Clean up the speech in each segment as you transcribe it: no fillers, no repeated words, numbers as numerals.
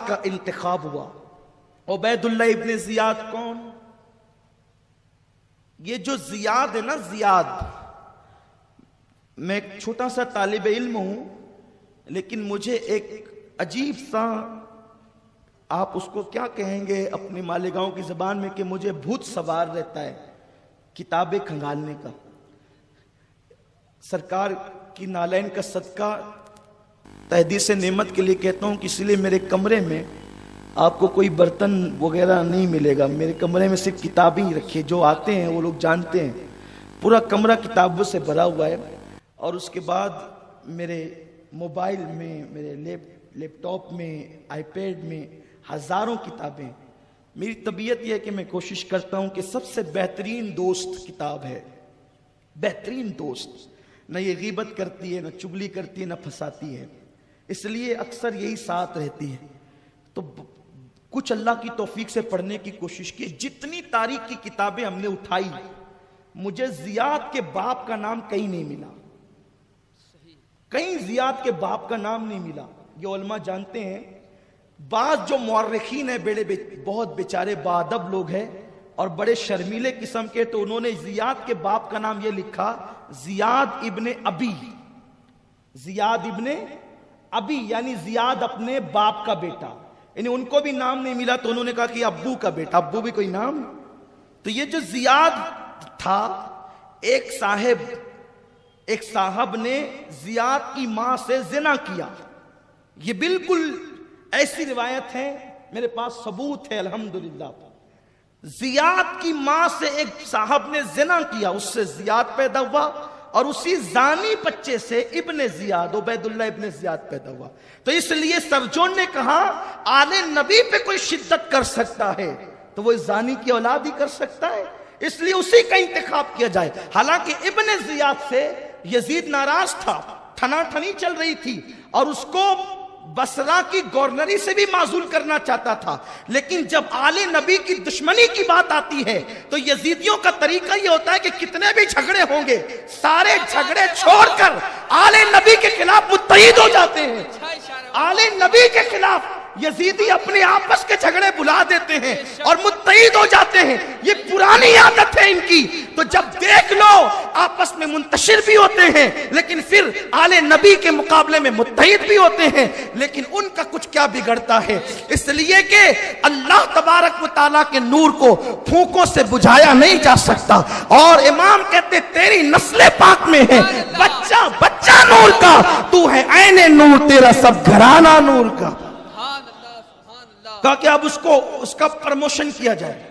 کا انتخاب ہوا۔ عبید اللہ ابن زیاد کون؟ یہ جو زیاد ہے نا، زیاد، میں ایک چھوٹا سا طالب علم ہوں، لیکن مجھے ایک عجیب سا، آپ اس کو کیا کہیں گے اپنے مالیگاؤں کی زبان میں، کہ مجھے بھوت سوار رہتا ہے کتابیں کھنگالنے کا۔ سرکار کی نالین کا صدقہ تحدیث نعمت کے لیے کہتا ہوں کہ اس لیے میرے کمرے میں آپ کو کوئی برتن وغیرہ نہیں ملے گا، میرے کمرے میں صرف کتابیں ہی رکھیے، جو آتے ہیں وہ لوگ جانتے ہیں، پورا کمرہ کتابوں سے بھرا ہوا ہے۔ اور اس کے بعد میرے موبائل میں، میرے لیپ ٹاپ میں، آئی پیڈ میں ہزاروں کتابیں۔ میری طبیعت یہ ہے کہ میں کوشش کرتا ہوں کہ سب سے بہترین دوست کتاب ہے، بہترین دوست، نہ یہ غیبت کرتی ہے، نہ چگلی کرتی ہے، نہ پھنساتی ہے، اس لیے اکثر یہی ساتھ رہتی ہے۔ تو کچھ اللہ کی توفیق سے پڑھنے کی کوشش کی، جتنی تاریخ کی کتابیں ہم نے اٹھائی، مجھے زیاد کے باپ کا نام کہیں نہیں ملا، کہیں زیاد کے باپ کا نام نہیں ملا۔ یہ علماء جانتے ہیں، بعض جو مورخین ہیں بہت بیچارے باادب لوگ ہیں اور بڑے شرمیلے قسم کے، تو انہوں نے زیاد کے باپ کا نام یہ لکھا زیاد ابن ابی، زیاد ابن ابی، یعنی زیاد اپنے باپ کا بیٹا، یعنی ان کو بھی نام نہیں ملا تو انہوں نے کہا کہ ابو کا بیٹا، ابو بھی کوئی نام۔ تو یہ جو زیاد تھا، ایک صاحب نے زیاد کی ماں سے زنا کیا، یہ بالکل ایسی روایت ہے، میرے پاس ثبوت ہے الحمدللہ۔ زیاد کی ماں سے ایک صاحب نے زنا کیا، اس سے زیاد پیدا ہوا، اور اسی زانی بچے سے ابن زیاد، عبید اللہ ابن زیاد پیدا ہوا۔ تو اس لیے سرجون نے کہا آل نبی پہ کوئی شدت کر سکتا ہے تو وہ زانی کی اولاد ہی کر سکتا ہے، اس لیے اسی کا انتخاب کیا جائے۔ حالانکہ ابن زیاد سے یزید ناراض تھا، ٹھنا ٹھنی چل رہی تھی، اور اس کو بصرہ کی گورنری سے بھی معزول کرنا چاہتا تھا، لیکن جب آل نبی کی دشمنی کی بات آتی ہے تو یزیدیوں کا طریقہ یہ ہوتا ہے کہ کتنے بھی جھگڑے ہوں گے، سارے جھگڑے چھوڑ کر آل نبی کے خلاف متحد ہو جاتے ہیں۔ آل نبی کے خلاف یزیدی اپنے آپس کے جھگڑے بلا دیتے ہیں اور متحد ہو جاتے ہیں، یہ پرانی عادت ہے ان کی۔ تو جب دیکھ لو آپس میں منتشر بھی ہوتے ہیں، لیکن پھر آل نبی کے مقابلے میں متحد بھی ہوتے ہیں، لیکن ان کا کچھ کیا بگڑتا ہے، اس لیے کہ اللہ تبارک و تعالیٰ کے نور کو پھونکوں سے بجھایا نہیں جا سکتا۔ اور امام کہتے تیری نسل پاک میں ہے بچہ بچہ نور کا، تو ہے عین نور، تیرا سب گھرانہ نور کا۔ کہا کہ اب اس کا پرموشن کیا جائے،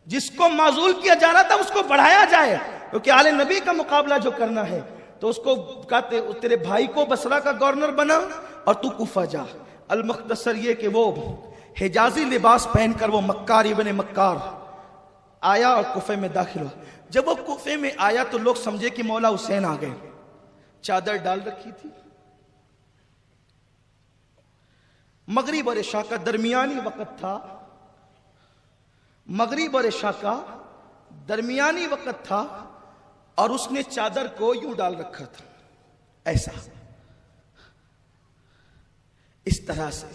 جس کو معزول کیا جا رہا تھا اس کو بڑھایا جائے، کیونکہ آل نبی کا مقابلہ جو کرنا ہے تو اس کو کہتے تیرے بھائی کو بصرہ کا گورنر بنا اور تو کوفہ جا۔ المختصر یہ کہ وہ حجازی لباس پہن کر وہ مکار ابن مکار آیا اور کوفے میں داخل ہوا۔ جب وہ کوفے میں آیا تو لوگ سمجھے کہ مولا حسین آ گئے، چادر ڈال رکھی تھی، مغرب اور عشاء کا درمیانی وقت تھا، مغرب اور عشاء کا درمیانی وقت تھا، اور اس نے چادر کو یوں ڈال رکھا تھا، ایسا، اس طرح سے،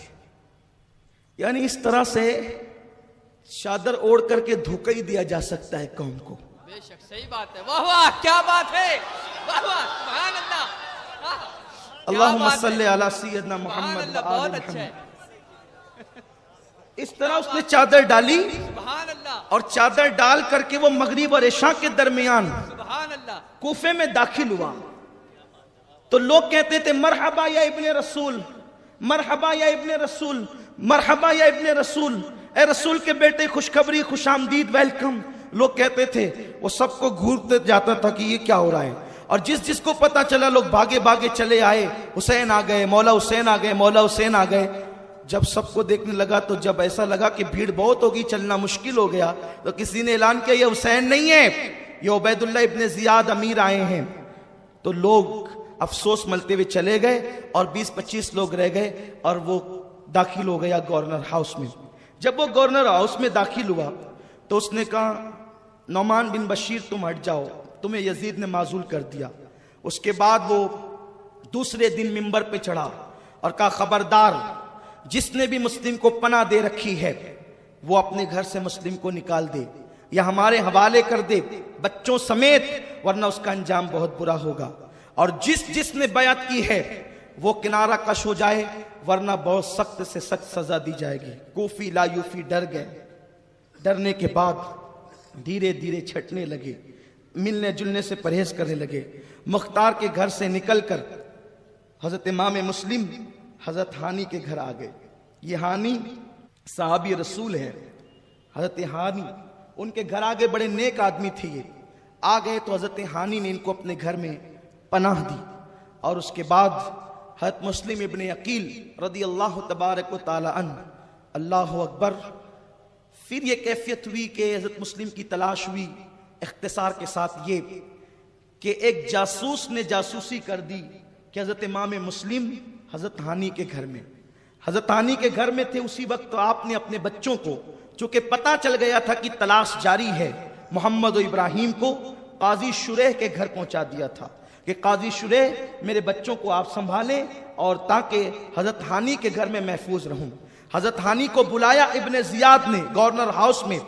یعنی اس طرح سے چادر اوڑ کر کے دھوکہ ہی دیا جا سکتا ہے قوم کو۔ بے شک صحیح بات ہے، واہ واہ کیا بات ہے، واہ واہ سبحان اللہ، اللہم صلی علی سیدنا محمد بہت اچھا ہے۔ اس طرح اس نے چادر ڈالی، سبحان اللہ، اور چادر ڈال کر کے وہ مغرب اور عشاء کے درمیان سبحان اللہ، کوفے میں داخل ہوا۔ تو لوگ کہتے تھے مرحبا یا ابن رسول، مرحبا یا ابن رسول، مرحبا یا ابن رسول، اے رسول کے بیٹے خوشخبری، خوش آمدید، ویلکم۔ لوگ کہتے تھے، وہ سب کو گھورتے جاتا تھا کہ یہ کیا ہو رہا ہے، اور جس کو پتا چلا لوگ بھاگے بھاگے چلے آئے، حسین آ گئے، مولا حسین آ گئے، مولا حسین آ گئے۔ جب سب کو دیکھنے لگا تو جب ایسا لگا کہ بھیڑ بہت ہوگی، چلنا مشکل ہو گیا، تو کسی نے اعلان کیا یہ حسین نہیں ہے، یہ عبید اللہ ابن زیاد امیر آئے ہیں۔ تو لوگ افسوس ملتے ہوئے چلے گئے، اور 20-25 لوگ رہ گئے، اور وہ داخل ہو گیا گورنر ہاؤس میں۔ جب وہ گورنر ہاؤس میں داخل ہوا تو اس نے کہا نعمان بن بشیر تم ہٹ جاؤ، تمہیں یزید نے معزول کر دیا۔ اس کے بعد وہ دوسرے دن منبر پہ چڑھا اور کہا خبردار، جس نے بھی مسلم کو پناہ دے رکھی ہے وہ اپنے گھر سے مسلم کو نکال دے یا ہمارے حوالے کر دے بچوں سمیت، ورنہ اس کا انجام بہت برا ہوگا۔ اور جس نے بیعت کی ہے وہ کنارہ کش ہو جائے، ورنہ بہت سخت سے سخت سزا دی جائے گی۔ کوفی لا یوفی ڈر گئے، ڈرنے کے بعد دھیرے دھیرے چھٹنے لگے، ملنے جلنے سے پرہیز کرنے لگے۔ مختار کے گھر سے نکل کر حضرت امام مسلم حضرت ہانی کے گھر آ گئے۔ یہ ہانی صحابی رسول ہے، حضرت ہانی ان کے گھر آگے، بڑے نیک آدمی تھے۔ یہ آ گئے تو حضرت ہانی نے ان کو اپنے گھر میں پناہ دی، اور اس کے بعد حضرت مسلم ابن عقیل رضی اللہ تبارک و تعالی عنہ، اللہ اکبر، پھر یہ کیفیت ہوئی کہ حضرت مسلم کی تلاش ہوئی۔ اختصار کے ساتھ یہ کہ ایک جاسوس نے جاسوسی کر دی کہ حضرت امام مسلم حضرت ہانی کے گھر میں، حضرت ہانی کے گھر میں تھے اسی وقت۔ تو آپ نے اپنے بچوں کو، چونکہ پتہ چل گیا تھا کہ تلاش جاری ہے، محمد و ابراہیم کو قاضی شریح کے گھر پہنچا دیا تھا کہ قاضی شریح میرے بچوں کو آپ سنبھالیں اور تاکہ حضرت ہانی کے گھر میں محفوظ رہوں۔ حضرت ہانی کو بلایا ابن زیاد نے گورنر ہاؤس میں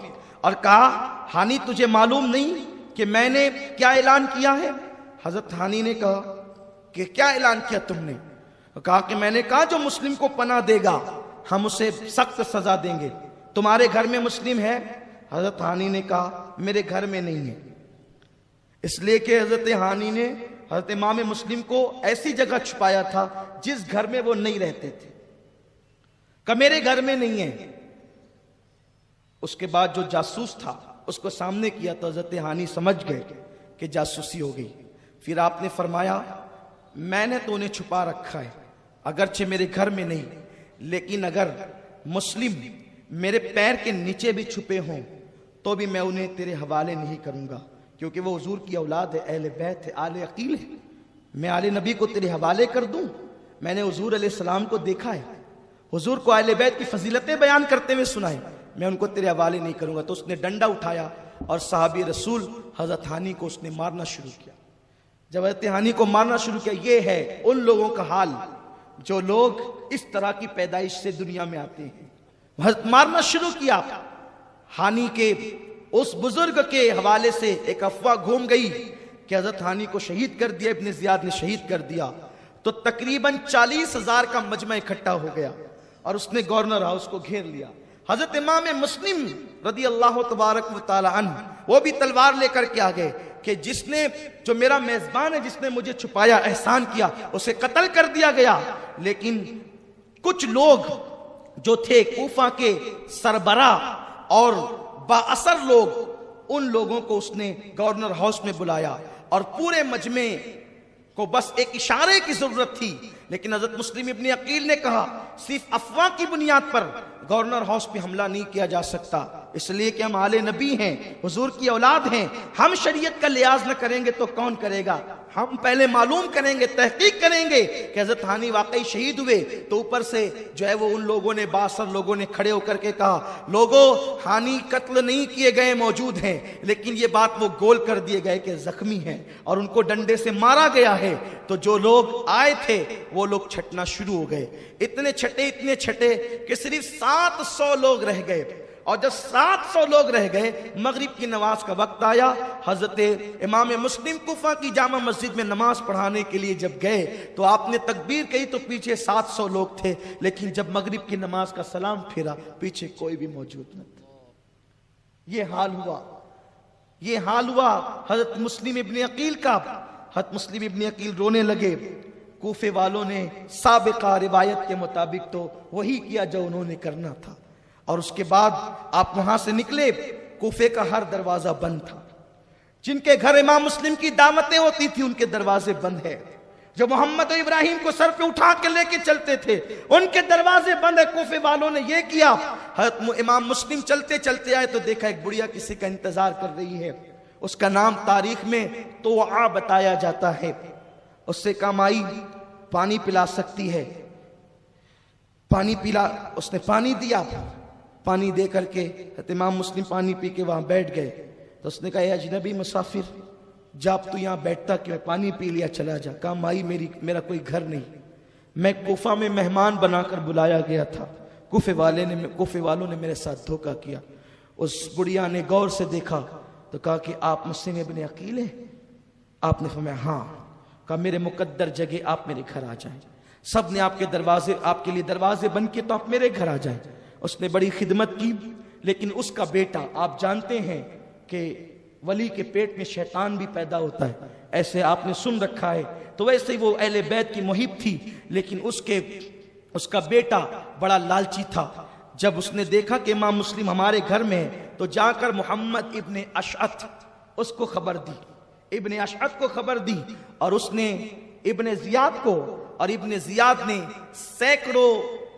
اور کہا، ہانی تجھے معلوم نہیں کہ میں نے کیا اعلان کیا ہے؟ حضرت ہانی نے کہا کہ کیا اعلان کیا تم نے؟ کہا کہ میں نے کہا جو مسلم کو پناہ دے گا ہم اسے سخت سزا دیں گے۔ تمہارے گھر میں مسلم ہے؟ حضرت ہانی نے کہا میرے گھر میں نہیں ہے، اس لیے کہ حضرت ہانی نے حضرت امام مسلم کو ایسی جگہ چھپایا تھا جس گھر میں وہ نہیں رہتے تھے، کہ میرے گھر میں نہیں ہے۔ اس کے بعد جو جاسوس تھا اس کو سامنے کیا تو حضرت ہانی سمجھ گئے کہ جاسوسی ہو گئی۔ پھر آپ نے فرمایا میں نے تو انہیں چھپا رکھا ہے، اگرچہ میرے گھر میں نہیں، لیکن اگر مسلم میرے پیر کے نیچے بھی چھپے ہوں تو بھی میں انہیں تیرے حوالے نہیں کروں گا، کیونکہ وہ حضور کی اولاد ہے، اہل بیت ہے، آل عقیل ہے۔ میں آل نبی کو تیرے حوالے کر دوں؟ میں نے حضور علیہ السلام کو دیکھا ہے، حضور کو اہل بیت کی فضیلتیں بیان کرتے ہوئے سنا ہے، میں ان کو تیرے حوالے نہیں کروں گا۔ تو اس نے ڈنڈا اٹھایا اور صحابی رسول حضرت ہانی کو اس نے مارنا شروع کیا۔ جب حضرت ہانی کو مارنا شروع کیا، یہ ہے ان لوگوں کا حال جو لوگ اس طرح کی پیدائش سے دنیا میں آتے ہیں۔ حضرت مارنا شروع کیا۔ ہانی کے اس بزرگ کے حوالے سے ایک افواہ گھوم گئی کہ حضرت ہانی کو شہید کر دیا، ابن زیاد نے شہید کر دیا، تو تقریباً 40,000 کا مجمع اکٹھا ہو گیا اور اس نے گورنر ہاؤس کو گھیر لیا۔ حضرت امام مسلم رضی اللہ تبارک و تعالی عنہ وہ بھی تلوار لے کر کے آگئے کہ جس نے، جو میرا میزبان ہے، جس نے مجھے چھپایا، احسان کیا، اسے قتل کر دیا گیا۔ لیکن کچھ لوگ جو تھے کوفہ کے سربراہ اور با اثر لوگ، ان لوگوں کو اس نے گورنر ہاؤس میں بلایا اور پورے مجمع کو بس ایک اشارے کی ضرورت تھی، لیکن حضرت مسلم ابن عقیل نے کہا صرف افواہ کی بنیاد پر گورنر ہاؤس پہ حملہ نہیں کیا جا سکتا، اس لیے کہ ہم آل نبی ہیں، حضور کی اولاد ہیں، ہم شریعت کا لحاظ نہ کریں گے تو کون کرے گا؟ ہم پہلے معلوم کریں گے، تحقیق کریں گے کہ حضرت ہانی واقعی شہید ہوئے۔ تو اوپر سے جو ہے وہ ان لوگوں نے، باثر لوگوں نے کھڑے ہو کر کے کہا لوگوں ہانی قتل نہیں کیے گئے موجود ہیں، لیکن یہ بات وہ گول کر دیے گئے کہ زخمی ہیں اور ان کو ڈنڈے سے مارا گیا ہے۔ تو جو لوگ آئے تھے وہ لوگ چھٹنا شروع ہو گئے، اتنے چھٹے کہ صرف 700 لوگ رہ گئے۔ اور جب 700 لوگ رہ گئے، مغرب کی نماز کا وقت آیا، حضرت امام مسلم کوفہ کی جامع مسجد میں نماز پڑھانے کے لیے جب گئے تو آپ نے تکبیر کہی تو پیچھے 700 لوگ تھے، لیکن جب مغرب کی نماز کا سلام پھیرا پیچھے کوئی بھی موجود نہ تھا۔ یہ حال ہوا حضرت مسلم ابن عقیل کا۔ حضرت مسلم ابن عقیل رونے لگے۔ کوفے والوں نے سابقہ روایت کے مطابق تو وہی کیا جو انہوں نے کرنا تھا، اور اس کے بعد آپ وہاں سے نکلے۔ کوفے کا ہر دروازہ بند تھا، جن کے گھر امام مسلم کی دعوتیں ہوتی تھی ان کے دروازے بند ہے، جو محمد و ابراہیم کو سر پہ اٹھا کے لے کے چلتے تھے ان کے دروازے بند ہے۔ کوفے والوں نے یہ کیا، حضرت امام مسلم چلتے چلتے آئے تو دیکھا ایک بڑھیا کسی کا انتظار کر رہی ہے، اس کا نام تاریخ میں توعا بتایا جاتا ہے۔ اس سے کہا مائی پانی پلا سکتی ہے؟ پانی پلا، اس نے پانی دیا، پانی دے کر کے حضرت امام مسلم پانی پی کے وہاں بیٹھ گئے۔ تو اس نے کہا اے اجنبی مسافر، جب تو یہاں بیٹھتا کہ میں پانی پی لیا چلا جا۔ کہا مائی میرا کوئی گھر نہیں، میں کوفہ میں مہمان بنا کر بلایا گیا تھا، کوفے والوں نے میرے ساتھ دھوکہ کیا۔ اس بڑھیا نے غور سے دیکھا تو کہا کہ آپ مسلم ابن عقیل ہیں؟ آپ نے فرمایا ہاں۔ کہا میرے مقدر جگہ آپ میرے گھر آ جائیں، سب نے آپ کے لیے دروازے بند کیے تو آپ میرے گھر آ جائیں۔ اس نے بڑی خدمت کی، لیکن اس کا بیٹا، آپ جانتے ہیں کہ ولی کے پیٹ میں شیطان بھی پیدا ہوتا ہے، ایسے آپ نے سن رکھا ہے، تو ویسے ہی وہ اہل بیت کی محب تھی، لیکن اس کا بیٹا بڑا لالچی تھا۔ جب اس نے دیکھا کہ امام مسلم ہمارے گھر میں ہے تو جا کر محمد ابن اشعث اس کو خبر دی، ابن اشعث کو خبر دی، اور اس نے ابن زیاد کو، اور ابن زیاد نے سینکڑوں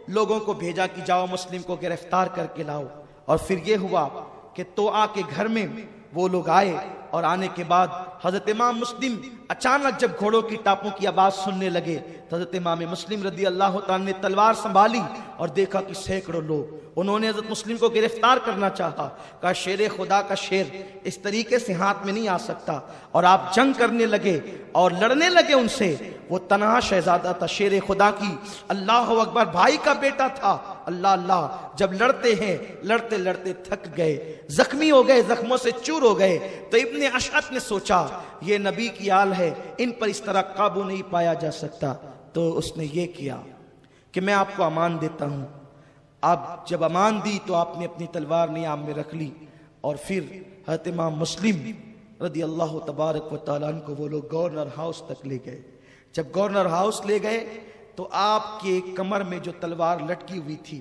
لوگوں کو بھیجا کہ جاؤ مسلم کو گرفتار کر کے لاؤ۔ اور پھر یہ ہوا کہ توآ کے گھر میں وہ لوگ آئے، اور آنے کے بعد حضرت امام مسلم اچانک جب گھوڑوں کی ٹاپوں کی آواز سننے لگے تو حضرت امام مسلم رضی اللہ تعالیٰ نے تلوار سنبھالی اور دیکھا کہ سینکڑوں لوگ، انہوں نے حضرت مسلم کو گرفتار کرنا چاہا۔ کہا شیر خدا کا شیر اس طریقے سے ہاتھ میں نہیں آ سکتا، اور آپ جنگ کرنے لگے اور لڑنے لگے ان سے۔ وہ تنہا شہزادہ تھا، شیر خدا کی اللہ اکبر بھائی کا بیٹا تھا۔ اللہ اللہ، جب لڑتے ہیں لڑتے لڑتے تھک گئے، زخمی ہو گئے، زخموں سے چور ہو گئے، تو ابن اشعث نے سوچا یہ نبی کی آل ہے، ان پر اس طرح قابو نہیں پایا جا سکتا، تو اس نے یہ کیا کہ میں آپ کو امان دیتا ہوں۔ آپ جب امان دی تو آپ نے اپنی تلوار نیام میں رکھ لی، اور پھر حضرت امام مسلم رضی اللہ تبارک و تعالیٰ عنہ کو وہ لوگ گورنر ہاؤس تک لے گئے۔ جب گورنر ہاؤس لے گئے تو آپ کے کمر میں جو تلوار لٹکی ہوئی تھی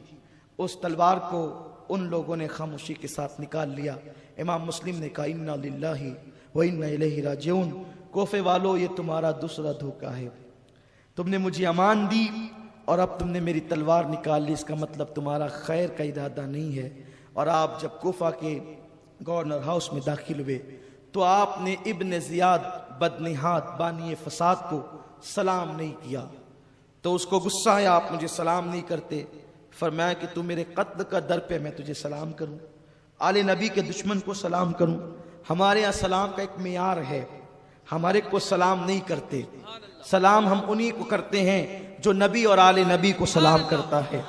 اس تلوار کو ان لوگوں نے خاموشی کے ساتھ نکال لیا۔ امام مسلم نے کہا انا للہ و انا الیہ راجعون، کوفے والو یہ تمہارا دوسرا دھوکہ ہے، تم نے مجھے امان دی اور اب تم نے میری تلوار نکال لی، اس کا مطلب تمہارا خیر کا ارادہ نہیں ہے۔ اور آپ جب کوفہ کے گورنر ہاؤس میں داخل ہوئے تو آپ نے ابن زیاد بدنہاد بانی فساد کو سلام نہیں کیا، تو اس کو غصہ آیا، آپ مجھے سلام نہیں کرتے۔ فرمایا کہ تو میرے قتل کا در پہ میں تجھے سلام کروں، آل نبی کے دشمن کو سلام کروں؟ ہمارے یہاں سلام کا ایک معیار ہے، ہمارے کو سلام نہیں کرتے، سلام ہم انہی کو کرتے ہیں جو نبی اور آل نبی کو سلام کرتا ہے۔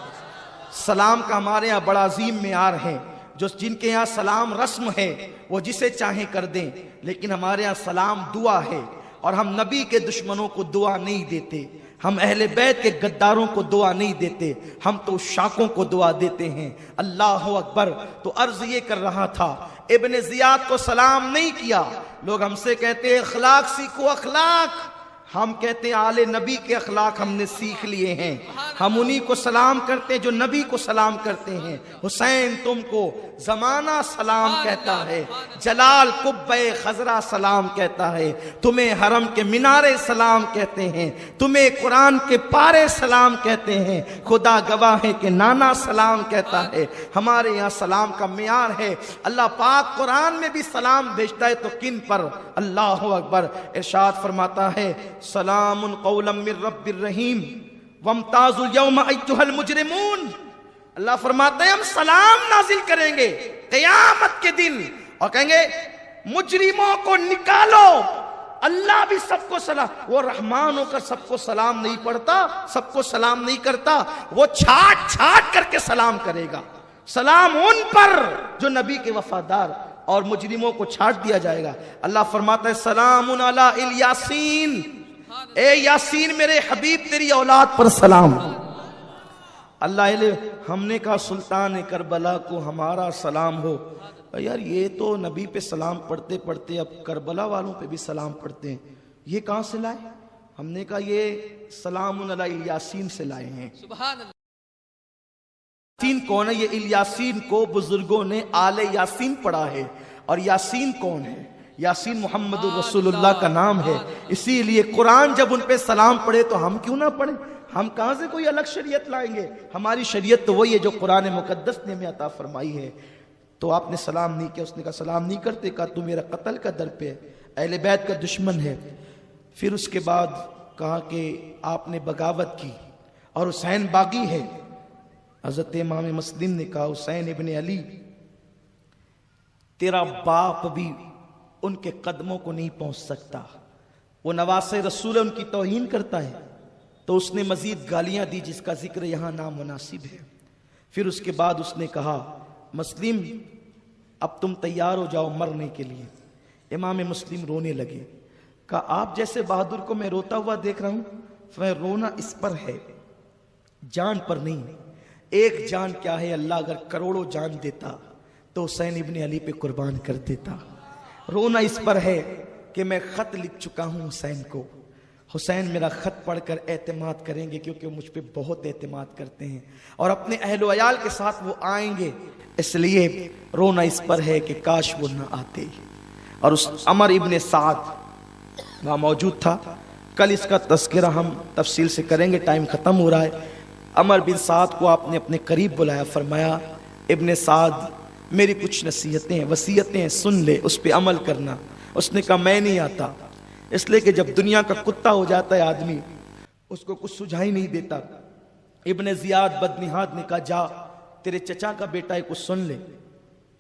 سلام کا ہمارے یہاں بڑا عظیم معیار ہے، جن کے یہاں سلام رسم ہے وہ جسے چاہیں کر دیں، لیکن ہمارے یہاں سلام دعا ہے، اور ہم نبی کے دشمنوں کو دعا نہیں دیتے، ہم اہل بیت کے غداروں کو دعا نہیں دیتے، ہم تو شاکوں کو دعا دیتے ہیں۔ اللہ اکبر۔ تو عرض یہ کر رہا تھا، ابن زیاد کو سلام نہیں کیا۔ لوگ ہم سے کہتے ہیں اخلاق سیکھو، اخلاق، ہم کہتے ہیں آل نبی کے اخلاق ہم نے سیکھ لیے ہیں، ہم انہی کو سلام کرتے ہیں جو نبی کو سلام کرتے ہیں۔ حسین تم کو زمانہ سلام کہتا ہے، جلال قبہ خضرا سلام کہتا ہے، تمہیں حرم کے مینارے سلام کہتے ہیں، تمہیں قرآن کے پارے سلام کہتے ہیں، خدا گواہ ہے کہ نانا سلام کہتا ہے۔ ہمارے یہاں سلام کا معیار ہے۔ اللہ پاک قرآن میں بھی سلام بھیجتا ہے تو کن پر؟ اللہ اکبر۔ ارشاد فرماتا ہے سلام قولا من رب الرحیم وامتازوا اليوم ایھا المجرمون۔ اللہ فرماتا ہے ہم سلام نازل کریں گے قیامت کے دن اور کہیں گے مجرموں کو نکالو۔ اللہ بھی سب کو سلام، وہ رحمان ہو کر سب کو سلام نہیں پڑھتا، سب کو سلام نہیں کرتا، وہ چھاٹ چھاٹ کر کے سلام کرے گا۔ سلام ان پر جو نبی کے وفادار، اور مجرموں کو چھاٹ دیا جائے گا۔ اللہ فرماتا ہے سلام علی الیاسین، اے یاسین میرے حبیب تیری اولاد پر سلام۔ اللہ ہم نے کہا سلطان کربلا کو ہمارا سلام ہو۔ یار یہ تو نبی پہ سلام پڑھتے پڑھتے اب کربلا والوں پہ بھی سلام پڑھتے ہیں، یہ کہاں سے لائے؟ ہم نے کہا یہ سلام علی الیاسین سے لائے ہیں۔ سبحان اللہ۔ یاسین کون ہے؟ یہ الیاسین کو بزرگوں نے آل یاسین پڑھا ہے، اور یاسین کون ہے؟ یاسین محمد رسول اللہ کا نام ہے۔ اسی لیے قرآن جب ان پہ سلام پڑھے تو ہم کیوں نہ پڑھیں؟ ہم کہاں سے کوئی الگ شریعت لائیں گے؟ ہماری شریعت تو وہی ہے جو قرآن مقدس نے ہمیں عطا فرمائی ہے۔ تو آپ نے سلام نہیں کیا، اس نے کہا سلام نہیں کرتے، کہا تو میرا قتل کا در پہ ہے، اہل بیت کا دشمن ہے۔ پھر اس کے بعد کہا کہ آپ نے بغاوت کی اور حسین باغی ہے۔ حضرت امام مسلم نے کہا حسین ابن علی تیرا باپ بھی ان کے قدموں کو نہیں پہنچ سکتا، وہ نواسے رسول ان کی توہین کرتا ہے۔ تو اس نے مزید گالیاں دی جس کا ذکر یہاں نامناسب ہے۔ پھر اس کے بعد اس نے کہا مسلم اب تم تیار ہو جاؤ مرنے کے لیے۔ امام مسلم رونے لگے، کہا آپ جیسے بہادر کو میں روتا ہوا دیکھ رہا ہوں، میں رونا اس پر ہے جان پر نہیں۔ ایک جان کیا ہے، اللہ اگر کروڑوں جان دیتا تو حسین ابن علی پہ قربان کر دیتا۔ رونا اس پر ہے کہ میں خط لکھ چکا ہوں حسین کو، حسین میرا خط پڑھ کر اعتماد کریں گے کیونکہ وہ مجھ پہ بہت اعتماد کرتے ہیں اور اپنے اہل و عیال کے ساتھ وہ آئیں گے، اس لیے رونا اس پر ہے کہ کاش وہ نہ آتے۔ اور اس عمر ابن سعد وہاں موجود تھا، کل اس کا تذکرہ ہم تفصیل سے کریں گے، ٹائم ختم ہو رہا ہے۔ عمر بن سعد کو آپ نے اپنے قریب بلایا، فرمایا ابن سعد میری کچھ نصیحتیں وصیتیں ہیں، سن لے، اس پہ عمل کرنا۔ اس نے کہا میں نہیں آتا، اس لیے کہ جب دنیا کا کتا ہو جاتا ہے آدمی اس کو کچھ سجھائی نہیں دیتا۔ ابن زیاد بدنہاد نے کہا جا تیرے چچا کا بیٹا ہے کچھ سن لے،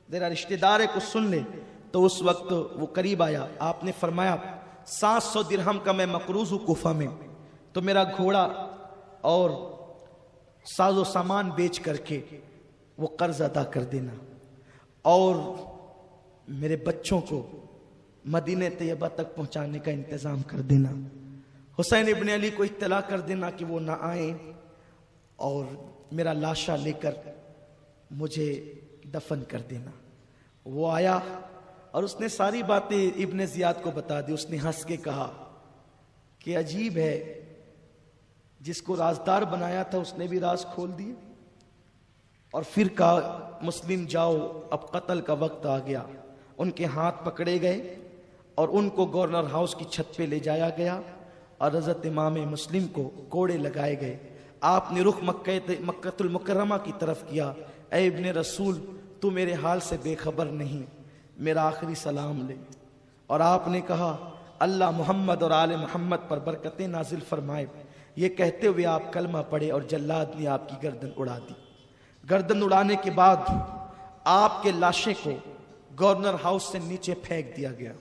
تیرا رشتہ دار ہے کچھ سن لے۔ تو اس وقت وہ قریب آیا، آپ نے فرمایا 700 درہم کا میں مقروض ہوں کوفہ میں، تو میرا گھوڑا اور ساز و سامان بیچ کر کے وہ قرض ادا کر دینا، اور میرے بچوں کو مدینہ طیبہ تک پہنچانے کا انتظام کر دینا۔ حسین ابن علی کو اطلاع کر دینا کہ وہ نہ آئیں اور میرا لاشا لے کر مجھے دفن کر دینا۔ وہ آیا اور اس نے ساری باتیں ابن زیاد کو بتا دی۔ اس نے ہنس کے کہا کہ عجیب ہے، جس کو رازدار بنایا تھا اس نے بھی راز کھول دیے۔ اور پھر کہا مسلم جاؤ اب قتل کا وقت آ گیا۔ ان کے ہاتھ پکڑے گئے اور ان کو گورنر ہاؤس کی چھت پہ لے جایا گیا اور حضرت امام مسلم کو کوڑے لگائے گئے۔ آپ نے رخ مکہ المکرمہ کی طرف کیا، اے ابن رسول تو میرے حال سے بے خبر نہیں، میرا آخری سلام لے۔ اور آپ نے کہا اللہ محمد اور آل محمد پر برکتیں نازل فرمائے۔ یہ کہتے ہوئے آپ کلمہ پڑھے اور جلاد نے آپ کی گردن اڑا دی۔ گردن اڑانے کے بعد آپ کے لاشے کو گورنر ہاؤس سے نیچے پھینک دیا گیا۔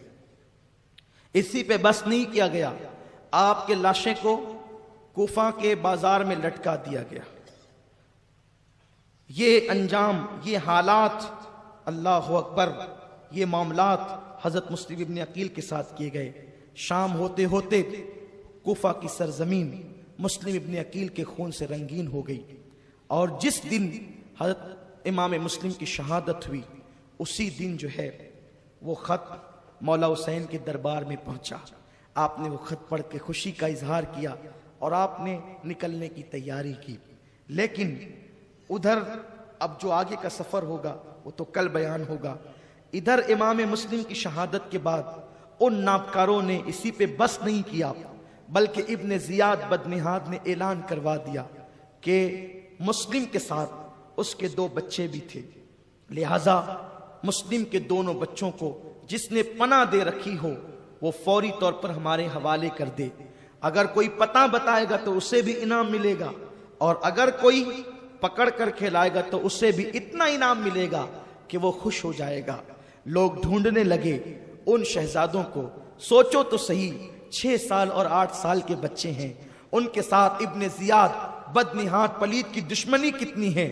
اسی پہ بس نہیں کیا گیا، آپ کے لاشے کو کوفہ کے بازار میں لٹکا دیا گیا۔ یہ انجام، یہ حالات، اللہ اکبر، یہ معاملات حضرت مسلم ابن عقیل کے ساتھ کیے گئے۔ شام ہوتے ہوتے کوفہ کی سرزمین مسلم ابن عقیل کے خون سے رنگین ہو گئی، اور جس دن حضرت امام مسلم کی شہادت ہوئی اسی دن جو ہے وہ خط مولا حسین کے دربار میں پہنچا۔ آپ نے وہ خط پڑھ کے خوشی کا اظہار کیا اور آپ نے نکلنے کی تیاری کی۔ لیکن ادھر اب جو آگے کا سفر ہوگا وہ تو کل بیان ہوگا۔ ادھر امام مسلم کی شہادت کے بعد ان نابکاروں نے اسی پہ بس نہیں کیا، بلکہ ابن زیاد بدنہاد نے اعلان کروا دیا کہ مسلم کے ساتھ اس کے 2 بچے بھی تھے، لہذا مسلم کے دونوں بچوں کو جس نے پناہ دے رکھی ہو وہ فوری طور پر ہمارے حوالے کر دے۔ اگر کوئی پتہ بتائے گا تو اسے بھی انعام ملے گا، اور اگر کوئی پکڑ کر کھلائے گا تو اسے بھی اتنا انعام ملے گا کہ وہ خوش ہو جائے گا۔ لوگ ڈھونڈنے لگے ان شہزادوں کو، سوچو تو صحیح 6 سال اور 8 سال کے بچے ہیں، ان کے ساتھ ابن زیاد بدنہاد پلید کی دشمنی کتنی ہے۔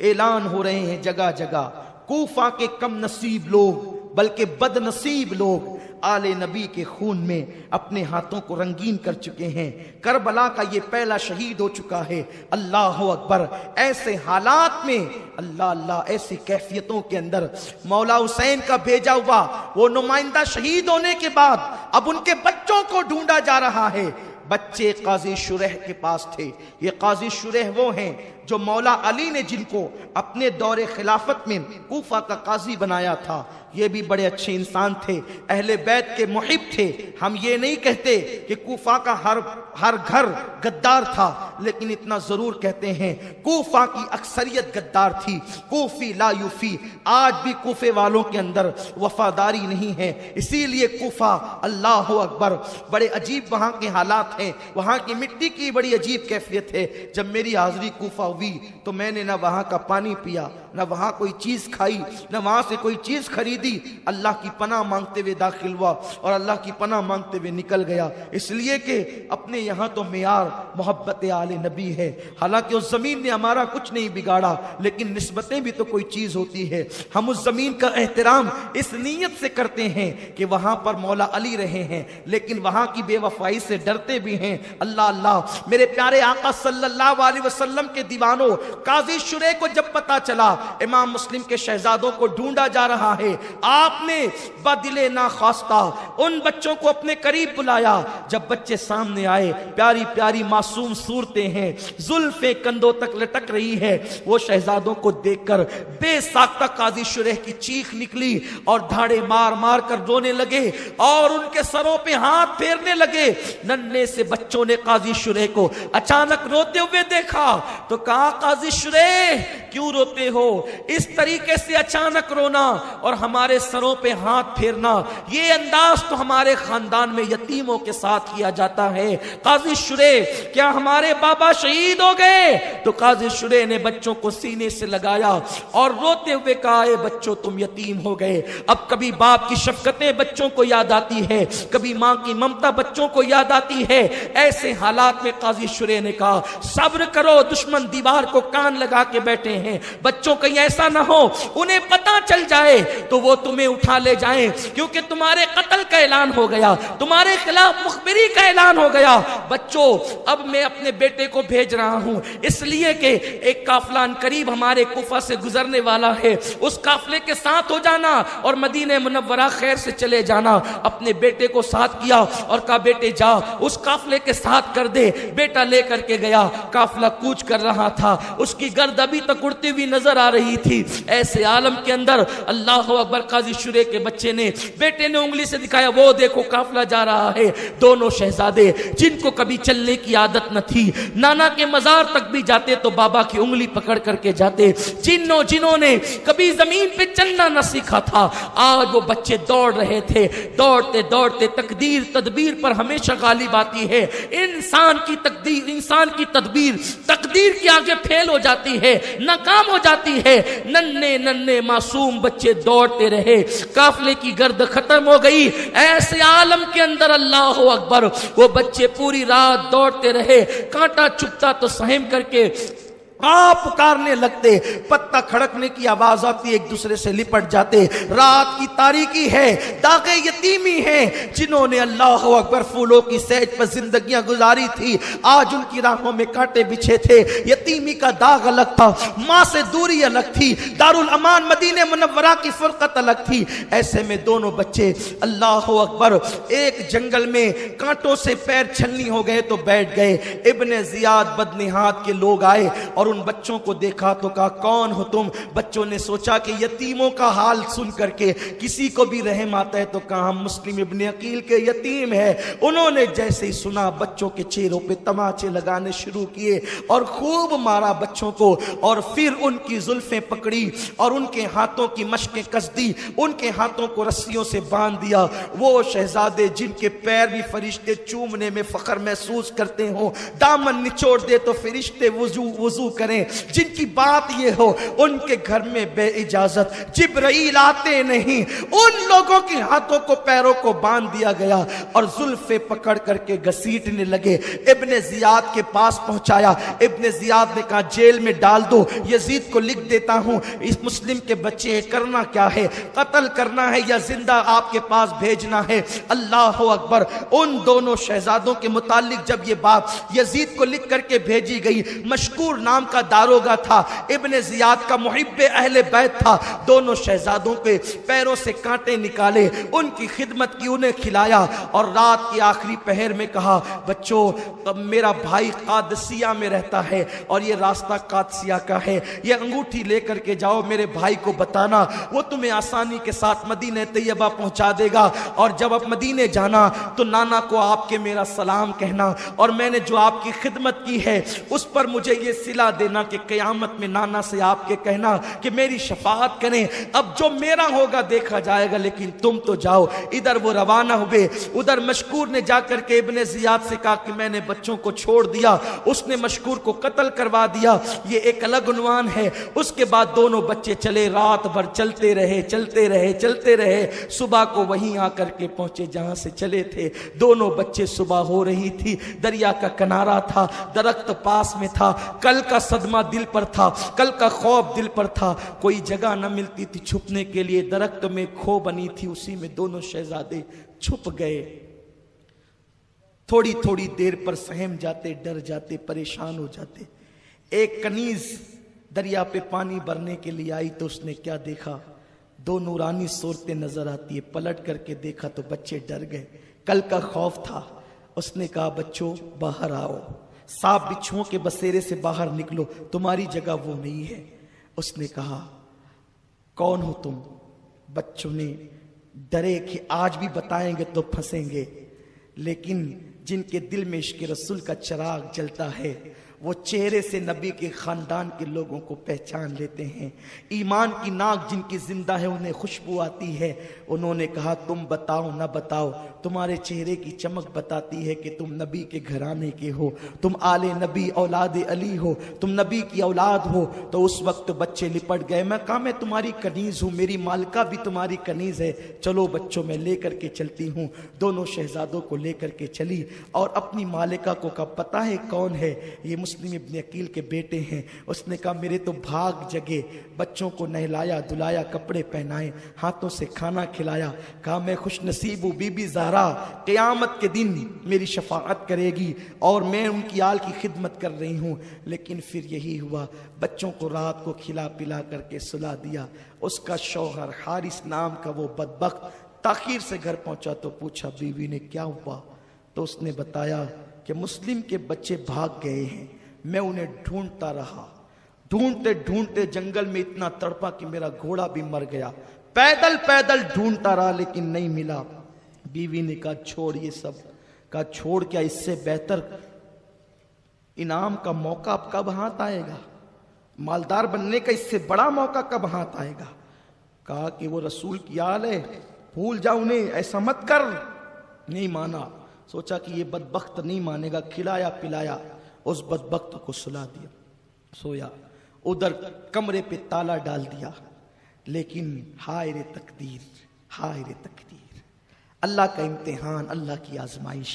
اعلان ہو رہے ہیں جگہ جگہ، کوفہ کے کم نصیب لوگ بلکہ بد نصیب لوگ آل نبی کے خون میں اپنے ہاتھوں کو رنگین کر چکے ہیں۔ کربلا کا یہ پہلا شہید ہو چکا ہے۔ اللہ اکبر، ایسے حالات میں اللہ اللہ، ایسی کیفیتوں کے اندر مولا حسین کا بھیجا ہوا وہ نمائندہ شہید ہونے کے بعد اب ان کے بچوں کو ڈھونڈا جا رہا ہے۔ بچے قاضی شریح کے پاس تھے۔ یہ قاضی شریح وہ ہیں جو مولا علی نے جن کو اپنے دور خلافت میں کوفہ کا قاضی بنایا تھا۔ یہ بھی بڑے اچھے انسان تھے، اہل بیت کے محب تھے۔ ہم یہ نہیں کہتے کہ کوفہ کا ہر گھر غدار تھا، لیکن اتنا ضرور کہتے ہیں کوفہ کی اکثریت غدار تھی۔ کوفی لا یوفی، آج بھی کوفے والوں کے اندر وفاداری نہیں ہے، اسی لیے کوفہ، اللہ اکبر، بڑے عجیب وہاں کے حالات ہیں۔ وہاں کی مٹی کی بڑی عجیب کیفیت ہے۔ جب میری حاضری کوفہ ہوئی تو میں نے نہ وہاں کا پانی پیا نہ وہاں کوئی چیز کھائی, نہ وہاں سے کوئی چیز خریدی, اللہ کی پناہ مانگتے ہوئے داخل ہوا اور اللہ کی پناہ مانگتے ہوئے نکل گیا. اس لیے کہ اپنے یہاں تو معیار محبت آل نبی ہے. حالانکہ اس زمین نے ہمارا کچھ نہیں بگاڑا, لیکن نسبتیں بھی تو کوئی چیز ہوتی ہے. ہم اس زمین کا احترام اس نیت سے کرتے ہیں کہ وہاں پر مولا علی رہے ہیں, لیکن وہاں کی بے وفائی سے ڈرتے بھی ہیں. اللہ اللہ, میرے پیارے آقا صلی اللہ علیہ وسلم کے دیوانوں, قاضی شریح کو جب پتا چلا امام مسلم کے شہزادوں کو ڈھونڈا جا رہا ہے, آپ نے بدل ناخواستہ ان بچوں کو اپنے قریب بلایا. جب بچے سامنے آئے, پیاری پیاری معصوم صورتیں ہیں, زلفیں کندھوں تک لٹک رہی ہے, وہ شہزادوں کو دیکھ کر بے ساختہ قاضی شریح کی چیخ نکلی اور دھاڑے مار مار کر رونے لگے اور ان کے سروں پہ ہاتھ پھیرنے لگے. ننھے سے بچوں نے قاضی شریح کو اچانک روتے ہوئے دیکھا تو کہا, قاضی شریح کیوں روتے ہو؟ اس طریقے سے اچانک رونا اور ہمارے سروں پہ ہاتھ پھیرنا, یہ انداز تو ہمارے خاندان میں یتیموں کے ساتھ کیا جاتا ہے. قاضی شریح کیا ہمارے بابا شہید ہو گئے؟ تو قاضی شریح نے بچوں کو سینے سے لگایا اور روتے ہوئے کہا, اے بچوں تم یتیم ہو گئے. اب کبھی باپ کی شفقتیں بچوں کو یاد آتی ہے, کبھی ماں کی ممتا بچوں کو یاد آتی ہے. ایسے حالات میں قاضی شریح نے کہا, صبر کرو, دشمن دیوار کو کان لگا کے بیٹھے ہیں. بچوں کہیں ایسا نہ ہو انہیں پتہ چل جائے تو وہ تمہیں اٹھا لے جائیں, کیونکہ تمہارے قتل کا اعلان ہو گیا, تمہارے خلاف مخبری کا اعلان ہو گیا. بچوں اب میں اپنے بیٹے کو بھیج رہا ہوں, اس لیے کہ ایک قافلہ ان قریب ہمارے کوفہ سے گزرنے والا ہے, اس قافلے کے ساتھ ہو جانا اور مدینہ منورہ خیر سے چلے جانا. اپنے بیٹے کو ساتھ کیا اور کہا, بیٹے جا اس قافلے کے ساتھ کر دے. بیٹا لے کر کے گیا, قافلہ کوچ کر رہا تھا, اس کی گرد ابھی تک اڑتی ہوئی نظر آ رہی تھی. ایسے عالم کے اندر اللہ اکبر, قاضی شریح کے بچے نے, بیٹے نے انگلی سے دکھایا, وہ دیکھو قافلہ جا رہا ہے. دونوں شہزادے جن کو کبھی چلنے کی عادت نہ تھی, نانا کے مزار تک بھی جاتے تو بابا کی انگلی پکڑ کر کے جاتے. جنہوں نے کبھی زمین پہ چلنا نہ سیکھا تھا, آج وہ بچے دوڑ رہے تھے. دوڑتے دوڑتے تقدیر تدبیر پر ہمیشہ غالب آتی ہے. انسان کی تقدیر, انسان کی تدبیر تقدیر کے آگے فیل ہو جاتی ہے, ناکام ہو جاتی ہے. ننھے ننھے معصوم بچے دوڑتے رہے, قافلے کی گرد ختم ہو گئی. ایسے عالم کے اندر اللہ اکبر, وہ بچے پوری رات دوڑتے رہے, کانٹا چبھتا تو سہم کر کے آپ پکارنے لگتے, پتہ کھڑکنے کی آواز آتی, ایک دوسرے سے لپٹ جاتے. رات کی تاریکی ہے, داغ یتیمی ہے. جنہوں نے اللہ اکبر پھولوں کی سیج پر زندگیاں گزاری تھی, آج ان کی راہوں میں کانٹے بچھے تھے. یتیمی کا داغ الگ تھا, ماں سے دوری الگ تھی, دارالامان مدینہ منورہ کی فرقت الگ تھی. ایسے میں دونوں بچے اللہ اکبر ایک جنگل میں کانٹوں سے پیر چھلنی ہو گئے تو بیٹھ گئے. ابن زیاد بدنہاد کے لوگ آئے اور ان بچوں کو دیکھا تو کہا, کون ہو تم؟ بچوں نے سوچا کہ یتیموں کا حال سن کر کے کسی کو بھی رحم آتا ہے, تو کہا ہم مسلم ابن عقیل کے یتیم ہیں. انہوں نے جیسے ہی سنا بچوں کے چہروں پہ تماچے لگانے شروع کیے اور خوب مارا بچوں کو, اور پھر ان کی زلفیں پکڑی اور ان کے ہاتھوں کی مشقیں کس دی, ان کے ہاتھوں کو رسیوں سے باندھ دیا. وہ شہزادے جن کے پیر بھی فرشتے چومنے میں فخر محسوس کرتے ہوں, دامن نچوڑ دے تو فرشتے وضو کریں, جن کی بات یہ ہو ان کے گھر میں بے اجازت جبرائیل آتے نہیں, ان لوگوں کے ہاتھوں کو پیروں کو باندھ دیا گیا اور زلفیں پکڑ کر کے گھسیٹنے لگے. ابن زیاد کے پاس پہنچایا. ابن زیاد نے کہا, جیل میں ڈال دو, یزید کو لکھ دیتا ہوں. اس مسلم کے بچے کرنا کیا ہے, قتل کرنا ہے یا زندہ آپ کے پاس بھیجنا ہے؟ اللہ اکبر. ان دونوں شہزادوں کے متعلق جب یہ بات یزید کو لکھ کر کے بھیجی گئی, مشکور نام کا داروغہ تھا, ابن زیاد کا محب اہل بیت تھا. دونوں شہزادوں کے پیروں سے کانٹے نکالے, ان کی خدمت کی, انہیں کھلایا اور رات کی آخری پہر میں کہا, بچوں میرا بھائی قادسیہ میں رہتا ہے اور یہ راستہ قادسیہ کا ہے, یہ انگوٹھی لے کر کے جاؤ, میرے بھائی کو بتانا, وہ تمہیں آسانی کے ساتھ مدینہ طیبہ پہنچا دے گا. اور جب آپ مدینے جانا تو نانا کو آپ کے میرا سلام کہنا, اور میں نے جو آپ کی خدمت کی ہے اس پر مجھے یہ صلہ دینا کہ قیامت میں نانا سے آپ کے کہنا کہ میری شفاعت کریں، اب جو میرا ہوگا دیکھا جائے گا، لیکن تم تو جاؤ۔ ادھر وہ روانہ ہوئے، ادھر مشکور نے جا کر کے ابن زیاد سے کہا کہ میں نے بچوں کو چھوڑ دیا، اس نے مشکور کو قتل کروا دیا، یہ ایک الگ عنوان ہے۔ اس کے بعد دونوں بچے چلے، رات بھر چلتے رہے، صبح کو وہیں آ کر کے پہنچے جہاں سے چلے تھے۔ دونوں بچے، صبح ہو رہی تھی، دریا کا کنارہ تھا، درخت پاس میں تھا، کل کا صدمہ دل پر تھا، کل کا خوف دل پر تھا، کوئی جگہ نہ ملتی تھی چھپنے کے لیے، درخت میں کھو بنی تھی، اسی میں دونوں شہزادے چھپ گئے۔ تھوڑی تھوڑی دیر پر سہم جاتے، ڈر جاتے، پریشان ہو جاتے۔ ایک کنیز دریا پہ پانی بھرنے کے لیے آئی تو اس نے کیا دیکھا؟ دو نورانی صورتیں نظر آتی ہے، پلٹ کر کے دیکھا تو بچے ڈر گئے، کل کا خوف تھا۔ اس نے کہا بچوں باہر آؤ، سانپ بچھوؤں کے بسیرے سے باہر نکلو، تمہاری جگہ وہ نہیں ہے۔ اس نے کہا کون ہو تم؟ بچوں نے ڈرے کہ آج بھی بتائیں گے تو پھنسیں گے، لیکن جن کے دل میں عشق رسول کا چراغ جلتا ہے وہ چہرے سے نبی کے خاندان کے لوگوں کو پہچان لیتے ہیں۔ ایمان کی ناک جن کی زندہ ہے انہیں خوشبو آتی ہے۔ انہوں نے کہا تم بتاؤ نہ بتاؤ، تمہارے چہرے کی چمک بتاتی ہے کہ تم نبی کے گھرانے کے ہو، تم آل نبی اولاد علی ہو، تم نبی کی اولاد ہو۔ تو اس وقت بچے لپٹ گئے۔ میں کہا میں تمہاری کنیز ہوں، میری مالکہ بھی تمہاری کنیز ہے، چلو بچوں میں لے کر کے چلتی ہوں۔ دونوں شہزادوں کو لے کر کے چلی اور اپنی مالکہ کو کہا پتہ ہے کون ہے؟ یہ مسلم ابن عقیل کے بیٹے ہیں۔ اس نے کہا میرے تو بھاگ جگے، بچوں کو نہلایا دلایا، کپڑے پہنائے، ہاتھوں سے کھانا کھلایا۔ کہا میں خوش نصیب ہوں، بی بی زہرا قیامت کے دن میری شفاعت کرے گی اور میں ان کی آل کی خدمت کر رہی ہوں۔ لیکن پھر یہی ہوا، بچوں کو رات کو کھلا پلا کر کے سلا دیا۔ اس کا شوہر حارث نام کا وہ بدبخت تاخیر سے گھر پہنچا تو پوچھا بیوی نے کیا ہوا؟ تو اس نے بتایا کہ مسلم کے بچے بھاگ گئے ہیں، میں انہیں ڈھونڈتا رہا، ڈھونڈتے ڈھونڈتے جنگل میں اتنا تڑپا کہ میرا گھوڑا بھی مر گیا، پیدل پیدل ڈھونڈتا رہا لیکن نہیں ملا۔ بیوی نے کہا چھوڑ یہ سب، کہا چھوڑ کیا، اس سے بہتر انعام کا موقع اب کب ہاتھ آئے گا، مالدار بننے کا اس سے بڑا موقع کب ہاتھ آئے گا؟ کہا کہ وہ رسول کی آل ہے، بھول جا انہیں، ایسا مت کر۔ نہیں مانا، سوچا کہ یہ بدبخت نہیں مانے گا، کھلایا پلایا، اس بدبخت کو سلا دیا، سویا۔ ادھر کمرے پہ تالا ڈال دیا، لیکن ہائے رے تقدیر، ہائے رے تقدیر، اللہ کا امتحان، اللہ کی آزمائش۔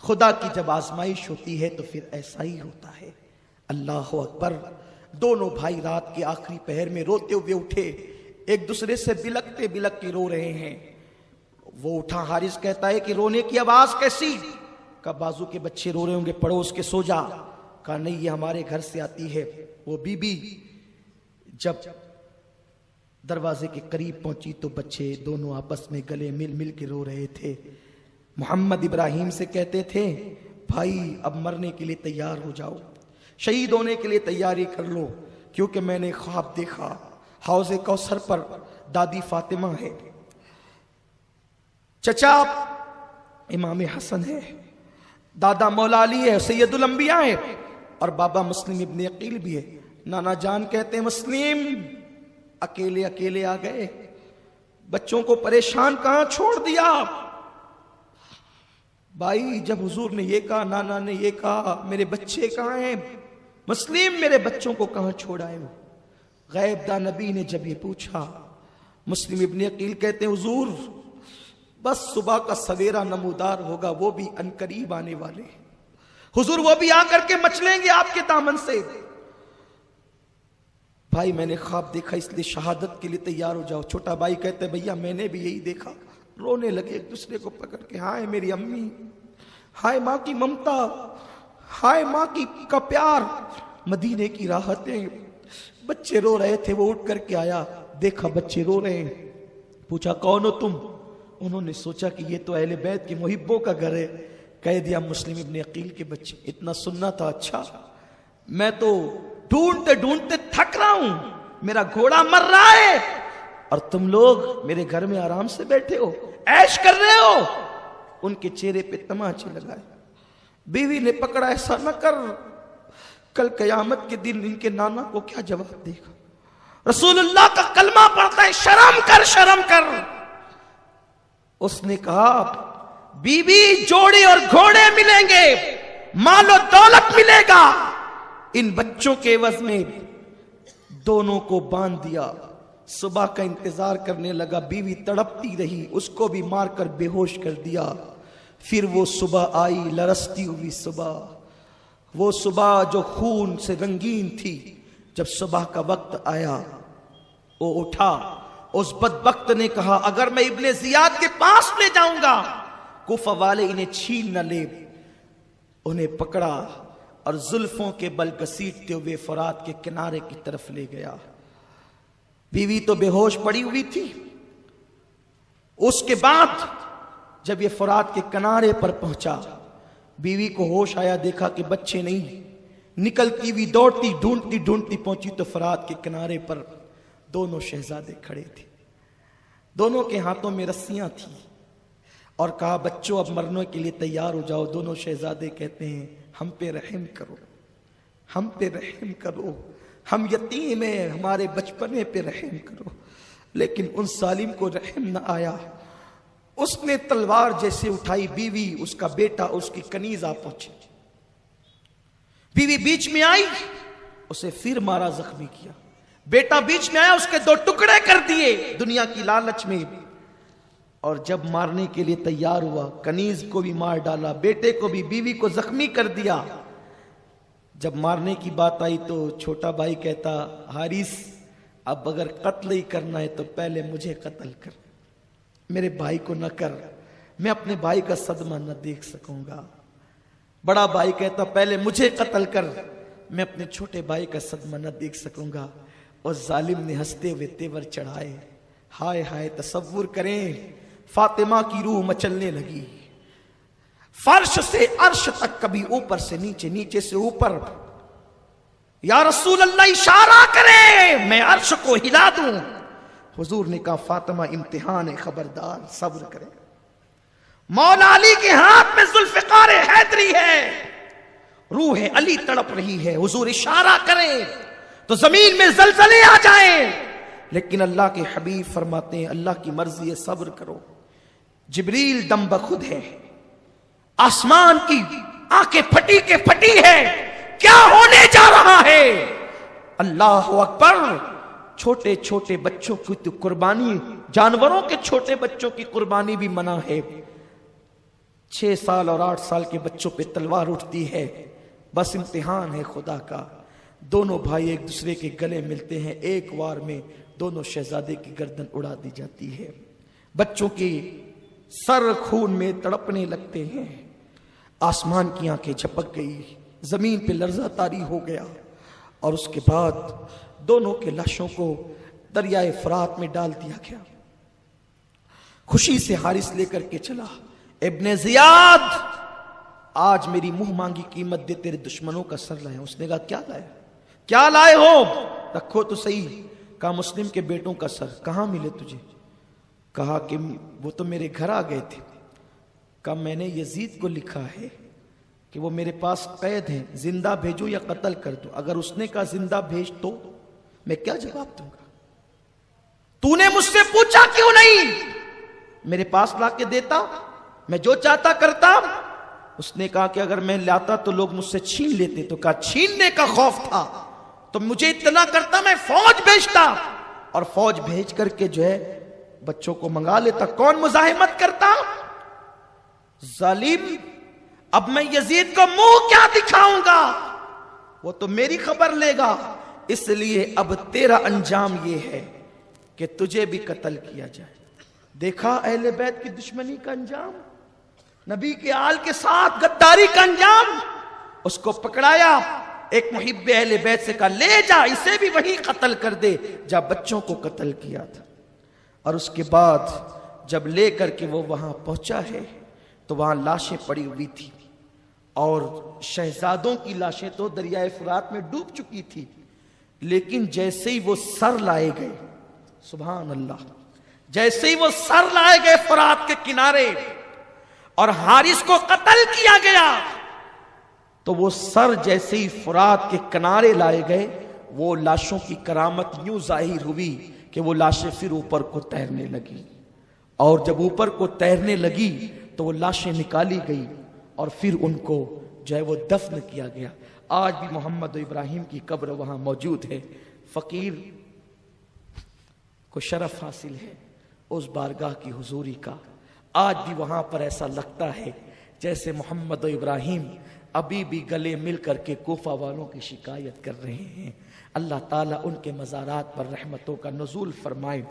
خدا کی جب آزمائش ہوتی ہے تو پھر ایسا ہی ہوتا ہے۔ اللہ اکبر۔ دونوں بھائی رات کے آخری پہر میں روتے ہوئے اٹھے، ایک دوسرے سے بلکتے بلکتے رو رہے ہیں۔ وہ اٹھا، حارث کہتا ہے کہ رونے کی آواز کیسی؟ کہا بازو کے بچے رو رہے ہوں گے، پڑوس کے سو جا۔ کہا نہیں یہ ہمارے گھر سے آتی ہے۔ وہ بی بی جب دروازے کے قریب پہنچی تو بچے دونوں آپس میں گلے مل مل کے رو رہے تھے۔ محمد ابراہیم سے کہتے تھے بھائی اب مرنے کے لیے تیار ہو جاؤ، شہید ہونے کے لیے تیاری کر لو، کیونکہ میں نے خواب دیکھا حوض کوثر پر دادی فاطمہ ہے، چچا امام حسن ہے، دادا مولا علی ہے، سید الانبیاء ہے، اور بابا مسلم ابن عقیل بھی ہے۔ نانا جان کہتے ہیں مسلم اکیلے اکیلے آ گئے، بچوں کو پریشان کہاں چھوڑ دیا؟ بھائی جب حضور نے یہ کہا، نانا نے یہ کہا، میرے بچے کہاں ہیں؟ مسلم میرے بچوں کو کہاں چھوڑ آئے ہو؟ غیب دا نبی نے جب یہ پوچھا، مسلم ابن عقیل کہتے ہیں حضور بس صبح کا سویرا نمودار ہوگا، وہ بھی عنقریب آنے والے، حضور وہ بھی آ کر کے مچلیں گے آپ کے دامن سے۔ بھائی میں نے خواب دیکھا اس لیے شہادت کے لیے تیار ہو جاؤ۔ چھوٹا بھائی کہتے بھیا میں نے بھی یہی دیکھا۔ رونے لگے ایک دوسرے کو پکڑ کے، ہائے میری امی، ہائے ماں کی ممتا، ہائے ماں کا پیار، مدینے کی راحتیں۔ بچے رو رہے تھے، وہ اٹھ کر کے آیا، دیکھا بچے رو رہے ہیں، پوچھا کون ہو تم؟ انہوں نے سوچا کہ یہ تو اہل بیت کے محبوں کا گھر ہے، کہہ دیا مسلم ابن عقیل کے بچے۔ اتنا سننا تھا، اچھا میں تو ڈھونڈتے ڈھونڈتے تھک رہا ہوں، میرا گھوڑا مر رہا ہے اور تم لوگ میرے گھر میں آرام سے بیٹھے ہو، عیش کر رہے ہو۔ ان کے چہرے پہ تماچے لگائے۔ بیوی نے پکڑا، ایسا نہ کر، کل قیامت کے دن ان کے نانا کو کیا جواب دے گا؟ رسول اللہ کا کلمہ پڑھتا ہے، شرم کر شرم کر۔ اس نے کہا بیوی جوڑے اور گھوڑے ملیں گے، مال و دولت ملے گا، ان بچوں کے عوض میں دونوں کو باندھ دیا۔ صبح کا انتظار کرنے لگا، بیوی تڑپتی رہی، اس کو بھی مار کر بے ہوش کر دیا۔ پھر وہ صبح آئی، لرزتی ہوئی صبح، وہ صبح جو خون سے رنگین تھی۔ جب صبح کا وقت آیا وہ اٹھا، اس بدبخت نے کہا اگر میں ابن زیاد کے پاس لے جاؤں گا کوفہ والے انہیں چھین نہ لے۔ انہیں پکڑا اور زلفوں کے بل گھسیٹتے ہوئے فرات کے کنارے کی طرف لے گیا۔ بیوی تو بے ہوش پڑی ہوئی تھی۔ اس کے بعد جب یہ فرات کے کنارے پر پہنچا، بیوی کو ہوش آیا، دیکھا کہ بچے نہیں، نکلتی ہوئی دوڑتی ڈھونڈتی ڈھونڈتی پہنچی تو فرات کے کنارے پر دونوں شہزادے کھڑے تھے، دونوں کے ہاتھوں میں رسیاں تھیں، اور کہا بچوں اب مرنے کے لیے تیار ہو جاؤ۔ دونوں شہزادے کہتے ہیں ہم پہ رحم کرو، ہم پہ رحم کرو، ہم یتیم ہیں، ہمارے بچپنے پہ رحم کرو۔ لیکن ان ظالم کو رحم نہ آیا، اس نے تلوار جیسے اٹھائی، بیوی اس کا بیٹا اس کی کنیز آ پہنچی، بیوی بیچ میں آئی، اسے پھر مارا، زخمی کیا، بیٹا بیچ میں آیا، اس کے دو ٹکڑے کر دیے دنیا کی لالچ میں، اور جب مارنے کے لیے تیار ہوا کنیز کو بھی مار ڈالا، بیٹے کو بھی، بیوی کو زخمی کر دیا۔ جب مارنے کی بات آئی تو چھوٹا بھائی کہتا حارث اب اگر قتل ہی کرنا ہے تو پہلے مجھے قتل کر، میرے بھائی کو نہ کر، میں اپنے بھائی کا صدمہ نہ دیکھ سکوں گا۔ بڑا بھائی کہتا پہلے مجھے قتل کر، میں اپنے چھوٹے بھائی کا صدمہ نہ دیکھ سکوں گا۔ اور ظالم نے ہنستے ہوئے تیور چڑھائے۔ ہائے ہائے، تصور کریں، فاطمہ کی روح مچلنے لگی، فرش سے عرش تک، کبھی اوپر سے نیچے، نیچے سے اوپر۔ یا رسول اللہ اشارہ کرے میں عرش کو ہلا دوں۔ حضور نے کہا فاطمہ امتحان ہے، خبردار صبر کرے۔ مولا علی کے ہاتھ میں ذوالفقار حیدری ہے، روح علی تڑپ رہی ہے، حضور اشارہ کریں تو زمین میں زلزلے آ جائیں۔ لیکن اللہ کے حبیب فرماتے ہیں اللہ کی مرضی ہے، صبر کرو۔ جبریل دم بخود ہے، آسمان کی آنکھیں پھٹی کے پھٹی ہے، کیا ہونے جا رہا ہے؟ اللہ اکبر۔ چھوٹے چھوٹے بچوں کی تو قربانی، جانوروں کے چھوٹے بچوں کی قربانی بھی منع ہے۔ 6 سال اور 8 سال کے بچوں پہ تلوار اٹھتی ہے، بس امتحان ہے خدا کا۔ دونوں بھائی ایک دوسرے کے گلے ملتے ہیں، ایک وار میں دونوں شہزادے کی گردن اڑا دی جاتی ہے، بچوں کی سر خون میں تڑپنے لگتے ہیں۔ آسمان کی آنکھیں جھپک گئی، زمین پہ لرزہ طاری ہو گیا، اور اس کے بعد دونوں کے لاشوں کو دریائے فرات میں ڈال دیا گیا۔ خوشی سے حارث لے کر کے چلا، ابن زیاد آج میری منہ مانگی قیمت دے، تیرے دشمنوں کا سر لائے۔ اس نے کہا کیا لائے؟ کیا لائے ہو؟ رکھو تو صحیح۔ کہا مسلم کے بیٹوں کا سر۔ کہاں ملے تجھے؟ کہا کہ وہ تو میرے گھر آ گئے تھے۔ کہا میں نے یزید کو لکھا ہے کہ وہ میرے پاس قید ہیں، زندہ بھیجو یا قتل کر دو۔ اگر اس نے کہا زندہ بھیج تو میں کیا جواب دوں گا؟ تو نے مجھ سے پوچھا کیوں نہیں؟ میرے پاس لا کے دیتا، میں جو چاہتا کرتا۔ اس نے کہا کہ اگر میں لاتا تو لوگ مجھ سے چھین لیتے۔ تو کہا چھیننے کا خوف تھا تو مجھے اطلاع کرتا، میں فوج بھیجتا، اور فوج بھیج کر کے جو ہے بچوں کو منگا لیتا۔ کون مزاحمت کرتا؟ ظالم، اب میں یزید کو منہ کیا دکھاؤں گا؟ وہ تو میری خبر لے گا، اس لیے اب تیرا انجام یہ ہے کہ تجھے بھی قتل کیا جائے۔ دیکھا اہل بیت کی دشمنی کا انجام، نبی کے آل کے ساتھ غداری کا انجام۔ اس کو پکڑایا، ایک محب اہل بیت سے کہا لے جا، اسے بھی وہی قتل کر دے جا بچوں کو قتل کیا تھا۔ اور اس کے بعد جب لے کر کے وہ وہاں پہنچا ہے تو وہاں لاشیں پڑی ہوئی تھی، اور شہزادوں کی لاشیں تو دریائے فرات میں ڈوب چکی تھی۔ لیکن جیسے ہی وہ سر لائے گئے، سبحان اللہ، جیسے ہی وہ سر لائے گئے فرات کے کنارے اور حارث کو قتل کیا گیا، تو وہ سر جیسے ہی فرات کے کنارے لائے گئے، وہ لاشوں کی کرامت یوں ظاہر ہوئی کہ وہ لاشیں پھر اوپر کو تیرنے لگی، اور جب اوپر کو تیرنے لگی تو وہ لاشیں نکالی گئی اور پھر ان کو جو ہے وہ دفن کیا گیا۔ آج بھی محمد و ابراہیم کی قبر وہاں موجود ہے۔ فقیر کو شرف حاصل ہے اس بارگاہ کی حضوری کا۔ آج بھی وہاں پر ایسا لگتا ہے جیسے محمد و ابراہیم ابھی بھی گلے مل کر کے کوفہ والوں کی شکایت کر رہے ہیں۔ اللہ تعالیٰ ان کے مزارات پر رحمتوں کا نزول فرمائے۔